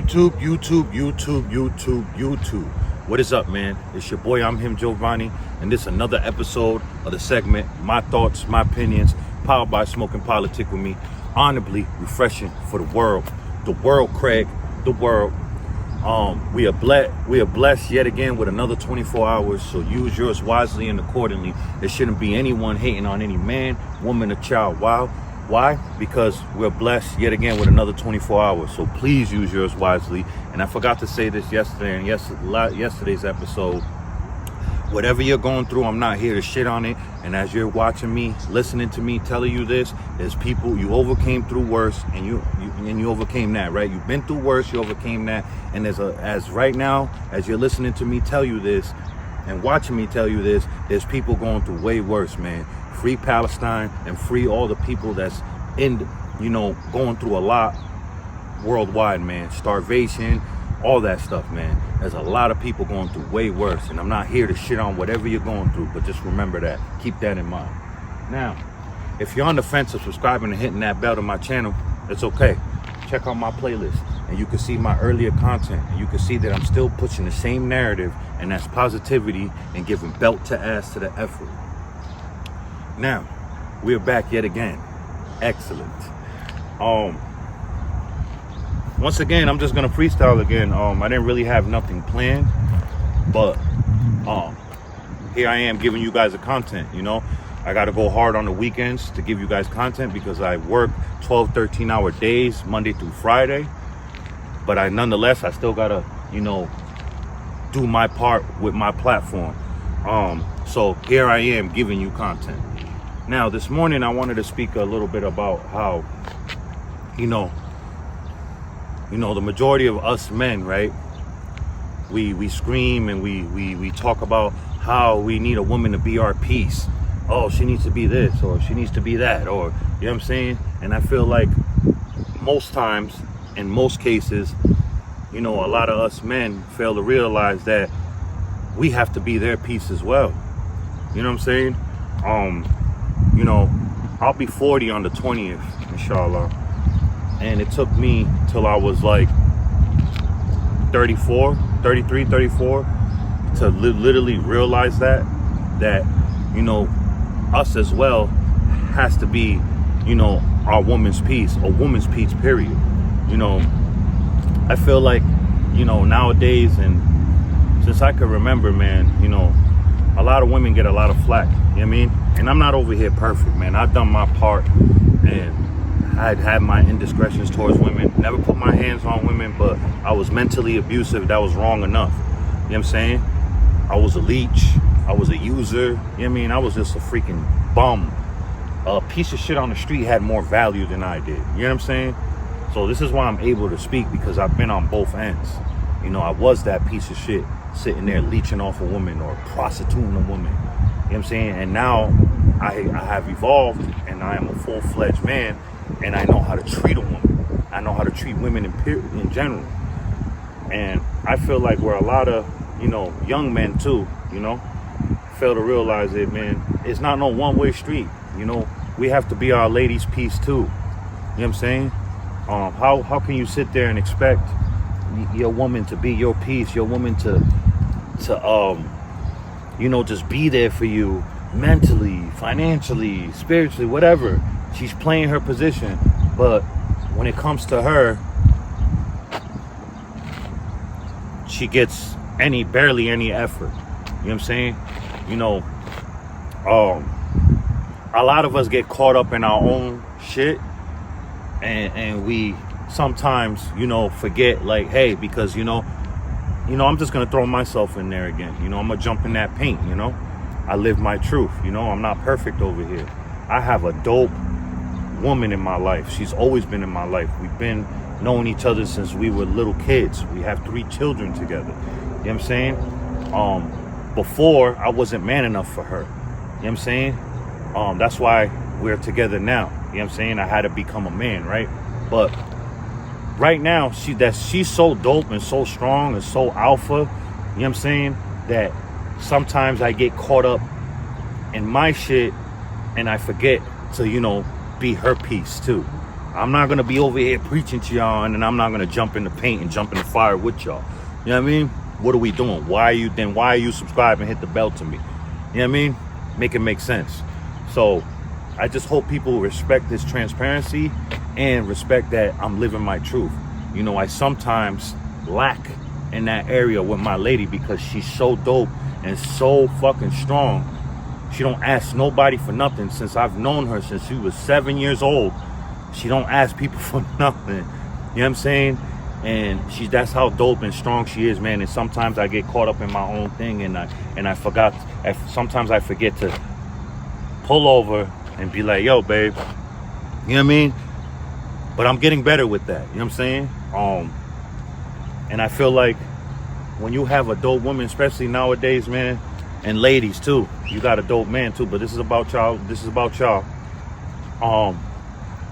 YouTube. What is up, man? It's your boy, I'm him, Giovanni, and this is another episode of the segment, My Thoughts, My Opinions, powered by Smoking Politic with me. Honorably refreshing for the world, Craig, the world. We are blessed yet again with another 24 hours, so use yours wisely and accordingly. There shouldn't be anyone hating on any man, woman, or child. Why? Because we're blessed yet again with another 24 hours. So please use yours wisely. And I forgot to say this yesterday in yesterday's episode. Whatever you're going through, I'm not here to shit on it. And as you're watching me, listening to me, telling you this, there's people you overcame through worse, and you overcame that, right? You've been through worse, you overcame that. And as right now, as you're listening to me tell you this and watching me tell you this, there's people going through way worse, man. Free Palestine and free all the people that's going through a lot worldwide, man. Starvation, all that stuff, man. There's a lot of people going through way worse, and I'm not here to shit on whatever you're going through, but just remember that. Keep that in mind. Now, if you're on the fence of subscribing and hitting that bell to my channel, it's okay. Check out my playlist, and you can see my earlier content, and you can see that I'm still pushing the same narrative, and that's positivity and giving belt to ass to the effort. Now, we're back yet again. Excellent. Once again, I'm just gonna freestyle again. I didn't really have nothing planned, but here I am giving you guys the content. I gotta go hard on the weekends to give you guys content because I work 12, 13-hour days, Monday through Friday. But nonetheless, I still gotta, do my part with my platform. So here I am giving you content. Now, this morning, I wanted to speak a little bit about how, the majority of us men, right? We scream and we talk about how we need a woman to be our piece. Oh, she needs to be this, or she needs to be that, or, you know what I'm saying? And I feel like most times, in most cases, a lot of us men fail to realize that we have to be their piece as well. You know what I'm saying? I'll be 40 on the 20th, inshallah. And it took me till I was like 33, 34 to literally realize that us as well has to be, our woman's piece, a woman's piece, period. I feel like, nowadays, and since I can remember, man, a lot of women get a lot of flack, you know what I mean? And I'm not over here perfect, man. I've done my part, and I'd had my indiscretions towards women. Never put my hands on women, but I was mentally abusive. That was wrong enough. You know what I'm saying? I was a leech. I was a user. You know what I mean? I was just a freaking bum. A piece of shit on the street had more value than I did. You know what I'm saying? So this is why I'm able to speak, because I've been on both ends. I was that piece of shit sitting there leeching off a woman or prostituting a woman. You know what I'm saying? And now I have evolved, and I am a full-fledged man, and I know how to treat a woman. I know how to treat women in general. And I feel like where a lot of, young men too, fail to realize it, man, it's not no one-way street. We have to be our ladies' piece too. You know what I'm saying? How can you sit there and expect your woman to be your piece, your woman to just be there for you mentally, financially, spiritually, whatever. She's playing her position, but when it comes to her, she gets barely any effort. You know what I'm saying? A lot of us get caught up in our own shit, and we sometimes, forget, like, hey, because, I'm just going to throw myself in there again. I'm going to jump in that paint, I live my truth. I'm not perfect over here. I have a dope woman in my life. She's always been in my life. We've been knowing each other since we were little kids. We have 3 children together. You know what I'm saying? Before, I wasn't man enough for her. You know what I'm saying? That's why we're together now. You know what I'm saying? I had to become a man, right? But right now, she's so dope and so strong and so alpha, you know what I'm saying, that sometimes I get caught up in my shit and I forget to, be her piece too. You I'm not gonna be over here preaching to y'all, and then I'm not gonna jump in the paint and jump in the fire with y'all. You know what I mean? What are we doing? Why are you subscribing? Hit the bell to me. You know what I mean? Make it make sense. So I just hope people respect this transparency and respect that I'm living my truth. You know, I sometimes lack in that area with my lady because she's so dope and so fucking strong. She don't ask nobody for nothing. Since I've known her since she was 7 years old, she don't ask people for nothing. You know what I'm saying? And that's how dope and strong she is, man. And sometimes I get caught up in my own thing, and I forgot. Sometimes I forget to pull over and be like, yo, babe. You know what I mean? But I'm getting better with that. You know what I'm saying? And I feel like when you have a dope woman, especially nowadays, man, and ladies too, you got a dope man too, but this is about y'all.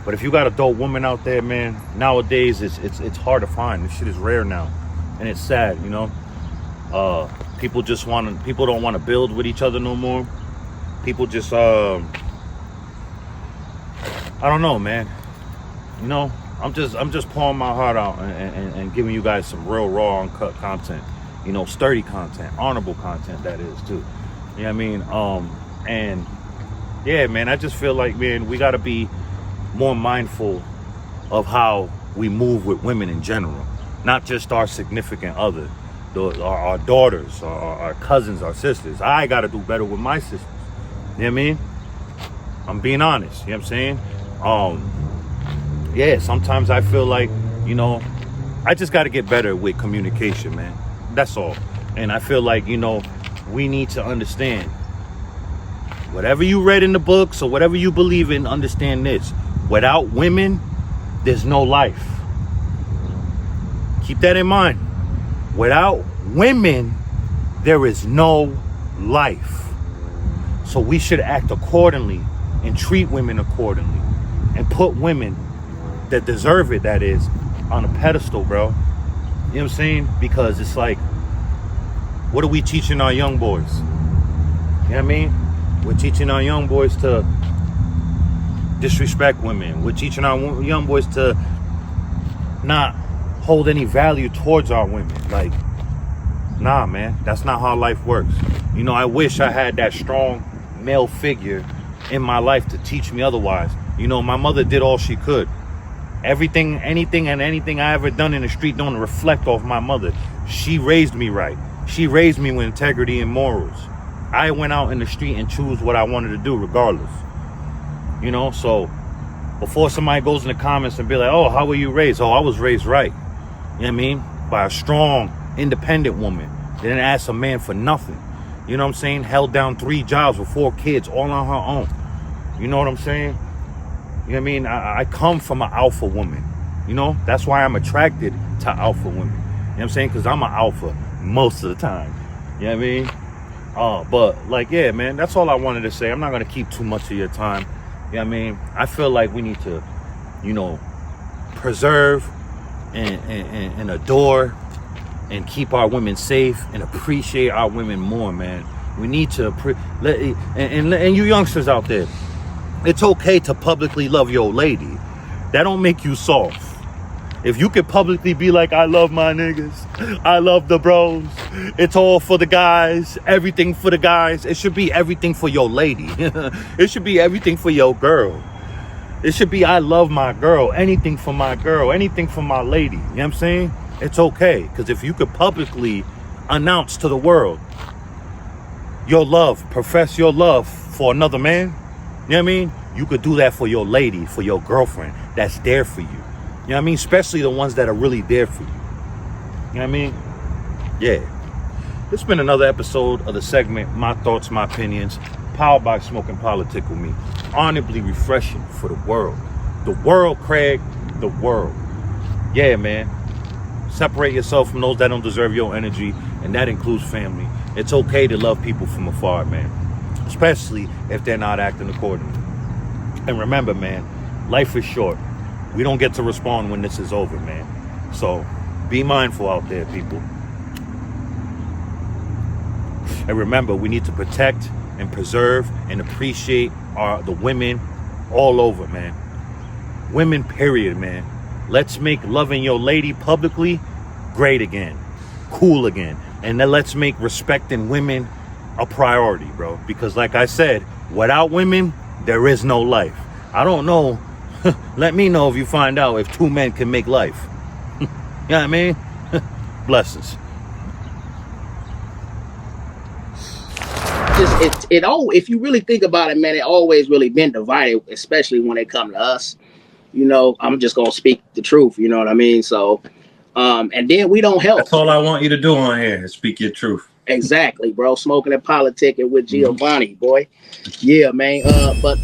But if you got a dope woman out there, man, nowadays it's hard to find. This shit is rare now, and it's sad, you know. People don't want to build with each other no more. People just I don't know, man. You know, I'm just pouring my heart out and giving you guys some real raw, uncut content. You know, sturdy content, honorable content, that is too. You know what I mean? And yeah, man, I just feel like, man, we gotta be more mindful of how we move with women in general, not just our significant other, our daughters, our cousins, our sisters. I gotta do better with my sisters. You know what I mean? I'm being honest. You know what I'm saying? Yeah, sometimes I feel like, you know, I just got to get better with communication, man. That's all. And I feel like, you know, we need to understand whatever you read in the books or whatever you believe in, understand this. Without women, there's no life. Keep that in mind. Without women, there is no life. So we should act accordingly and treat women accordingly and put women that deserve it, that is, on a pedestal, bro. You know what I'm saying? Because it's like, what are we teaching our young boys? You know what I mean? We're teaching our young boys to disrespect women. We're teaching our young boys to not hold any value towards our women. Like, nah, man, that's not how life works. You know, I wish I had that strong male figure in my life to teach me otherwise. You know, my mother did all she could. Anything I ever done in the street don't reflect off my mother. She raised me right. She raised me with integrity and morals. I went out in the street and choose what I wanted to do regardless. You know, so before somebody goes in the comments and be like, oh, how were you raised? Oh, I was raised right. You know what I mean? By a strong, independent woman. They didn't ask a man for nothing. You know what I'm saying? Held down 3 jobs with 4 kids all on her own. You know what I'm saying? You know what I mean? I come from an alpha woman. You know? That's why I'm attracted to alpha women. You know what I'm saying? Because I'm an alpha most of the time. You know what I mean? But, like, yeah, man, that's all I wanted to say. I'm not going to keep too much of your time. You know what I mean? I feel like we need to, you know, preserve and adore and keep our women safe and appreciate our women more, man. We need to, and you youngsters out there, it's okay to publicly love your lady. That don't make you soft. If you could publicly be like, I love my niggas, I love the bros, it's all for the guys, everything for the guys. It should be everything for your lady. It should be everything for your girl. It should be, I love my girl, anything for my girl, anything for my lady. You know what I'm saying? It's okay. Because if you could publicly announce to the world your love, profess your love for another man, you know what I mean? You could do that for your lady, for your girlfriend that's there for you. You know what I mean? Especially the ones that are really there for you. You know what I mean? Yeah. This has been another episode of the segment, My Thoughts, My Opinions, powered by Smoking Politic with me. Honorably refreshing for the world. The world, Craig. The world. Yeah, man. Separate yourself from those that don't deserve your energy, and that includes family. It's okay to love people from afar, man. Especially if they're not acting accordingly. And remember, man, life is short. We don't get to respond when this is over, man. So be mindful out there, people. And remember, we need to protect and preserve and appreciate the women all over, man. women, period, man. Let's make loving your lady publicly great again, cool again. And then let's make respecting women a priority, bro. Because like I said, without women, there is no life. I don't know. Let me know if you find out if two men can make life. You know what I mean? Blessings. If you really think about it, man, it always really been divided, especially when it come to us. You know, I'm just gonna speak the truth. You know what I mean? So, and then we don't help. That's all I want you to do on here is speak your truth. Exactly, bro. Smoking and politicking with Mhm. Giovanni, boy. Yeah, man. But